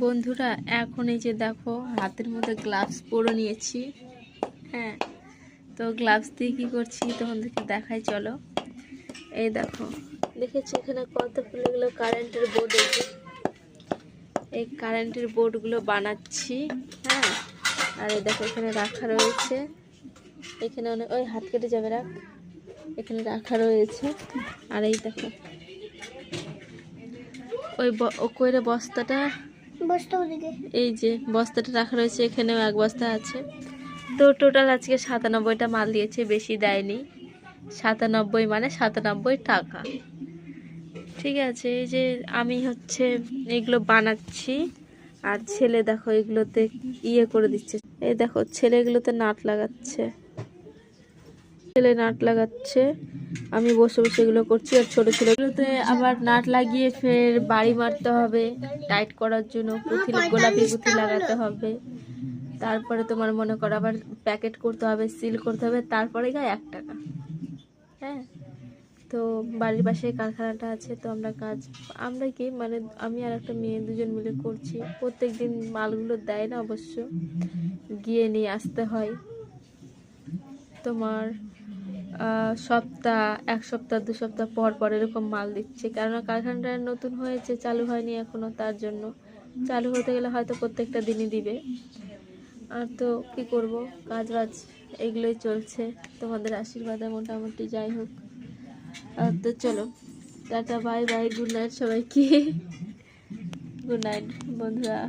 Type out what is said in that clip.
বন্ধুরা এখন এই যে দেখো হাতের মধ্যে গ্লাভস পরে নিয়েছি। হ্যাঁ, তো গ্লাভস দিয়ে কী করছি তোমাদেরকে দেখাই, চলো। এই দেখো, দেখেছি এখানে কতগুলো কারেন্টের বোর্ড, এই কারেন্টের বোর্ডগুলো বানাচ্ছি। হ্যাঁ, আর এই দেখো এখানে রাখা রয়েছে, এখানে অনেক, ওই হাত কেটে যাবে, রাখ, এখানে রাখা রয়েছে। আর এই দেখো ওই কইরে বস্তাটা, এই যে বস্তাটা রাখা রয়েছে, এখানেও এক বস্তা আছে। তো টোটাল আজকে 97টা মাল দিয়েছে, বেশি দেয়নি। 97 মানে 97 টাকা। ঠিক আছে, এই যে আমি হচ্ছে এগুলো বানাচ্ছি, আর ছেলে দেখো এগুলোতে ইয়ে করে দিচ্ছে। এই দেখো ছেলে এগুলোতে নাট লাগাচ্ছে, ছেলে নাট লাগাচ্ছে, আমি বসে বসে এগুলো করছি। আর ছোট ছোট এগুলোতে আবার নাট লাগিয়ে ফের বাড়ি মারতে হবে টাইট করার জন্য, পুঁথি, গোলাপি পুঁথি লাগাতে হবে। তারপরে তোমার মনে করো আবার প্যাকেট করতে হবে, সিল করতে হবে, তারপরে গায়ে 1 টাকা। হ্যাঁ, তো বাড়ির পাশে কারখানাটা আছে, তো আমরা কি মানে আমি আর একটা মেয়ে দুজন মিলে করছি। প্রত্যেক দিন মালগুলো দেয় না অবশ্য, গিয়ে নিয়ে আসতে হয়। তোমার এক সপ্তাহ 2 সপ্তাহ পর পর এরকম মাল দিচ্ছে, কেননা কারখানাটা নতুন হয়েছে, চালু হয়নি এখনো, তার জন্য। চালু হতে গেলে হয়তো প্রত্যেকটা দিনই দিবে। আর তো কি করব, কাজ বাজ এগুলোই চলছে, তোমাদের আশীর্বাদে মোটামুটি। যাই হোক, তো চলো, tata, bye bye, good night সবাইকে। গুড নাইট বন্ধুরা।